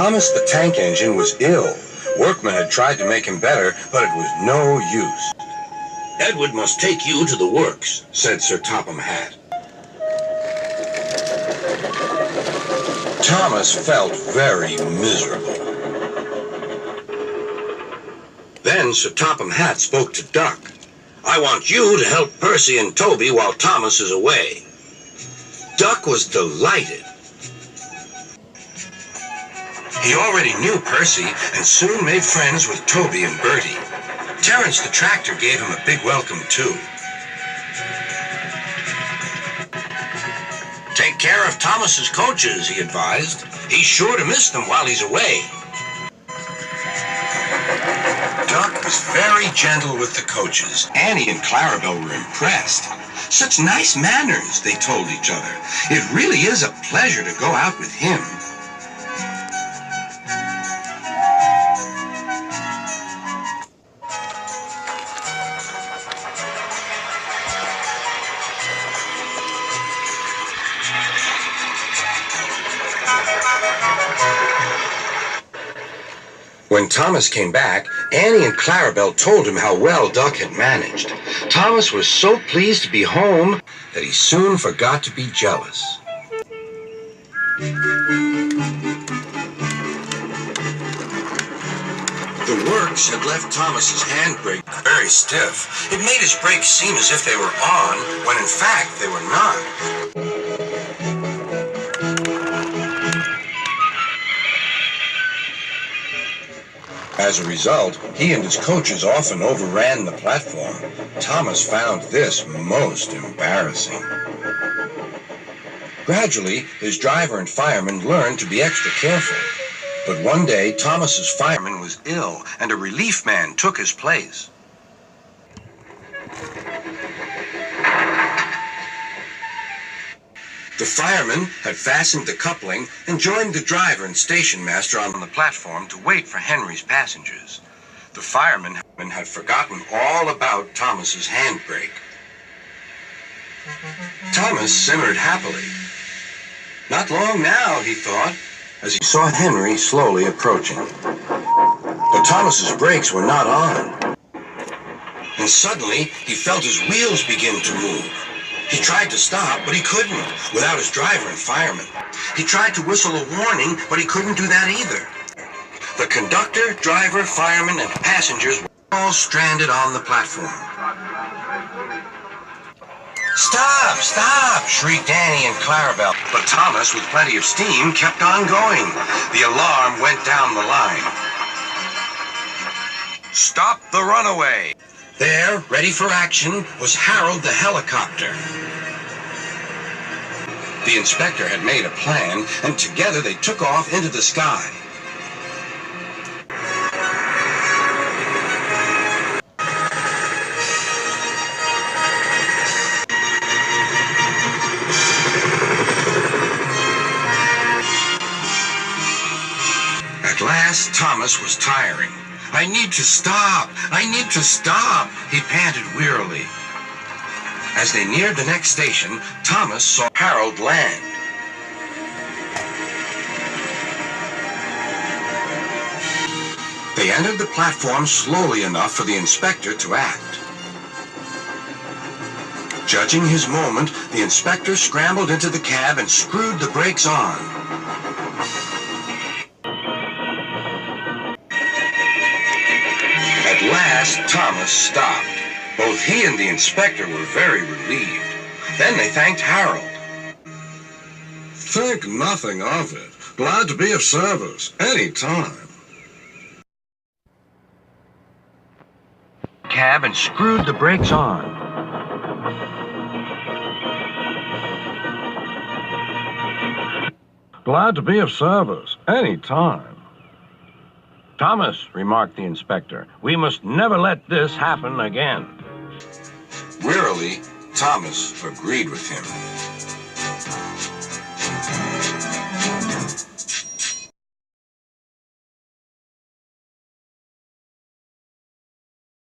Thomas the tank engine was ill. Workmen had tried to make him better, but it was no use. "Edward must take you to the works," said Sir Topham Hatt. Thomas felt very miserable. Then Sir Topham Hatt spoke to Duck. "I want you to help Percy and Toby while Thomas is away." Duck was delighted. He already knew Percy and soon made friends with Toby and Bertie. Terence the tractor gave him a big welcome too. "Take care of Thomas's coaches," he advised. "He's sure to miss them while he's away." Duck was very gentle with the coaches. Annie and Clarabelle were impressed. "Such nice manners," they told each other. "It really is a pleasure to go out with him." When Thomas came back, Annie and Clarabelle told him how well Duck had managed. Thomas was so pleased to be home that he soon forgot to be jealous. The works had left Thomas's handbrake very stiff. It made his brakes seem as if they were on, when in fact they were not. As a result, he and his coaches often overran the platform. Thomas found this most embarrassing. Gradually, his driver and fireman learned to be extra careful. But one day, Thomas's fireman was ill, and a relief man took his place. The fireman had fastened the coupling and joined the driver and station master on the platform to wait for Henry's passengers. The fireman had forgotten all about Thomas's handbrake. Thomas simmered happily. Not long now, he thought, as he saw Henry slowly approaching. But Thomas's brakes were not on. And suddenly, he felt his wheels begin to move. He tried to stop, but he couldn't, without his driver and fireman. He tried to whistle a warning, but he couldn't do that either. The conductor, driver, fireman, and passengers were all stranded on the platform. "Stop! Stop!" shrieked Annie and Clarabelle. But Thomas, with plenty of steam, kept on going. The alarm went down the line. "Stop the Runaway!" There, ready for action, was Harold the helicopter. The inspector had made a plan, and together they took off into the sky. At last, Thomas was tiring. "I need to stop! I need to stop!" he panted wearily. As they neared the next station, Thomas saw Harold land. They entered the platform slowly enough for the inspector to act. Judging his moment, the inspector scrambled into the cab and screwed the brakes on. At last, Thomas stopped. Both he and the inspector were very relieved. Then they thanked Harold. "Think nothing of it. Glad to be of service, any time." Cab and screwed the brakes on. "Glad to be of service, any time." "Thomas," remarked the inspector, "we must never let this happen again." Wearily, Thomas agreed with him.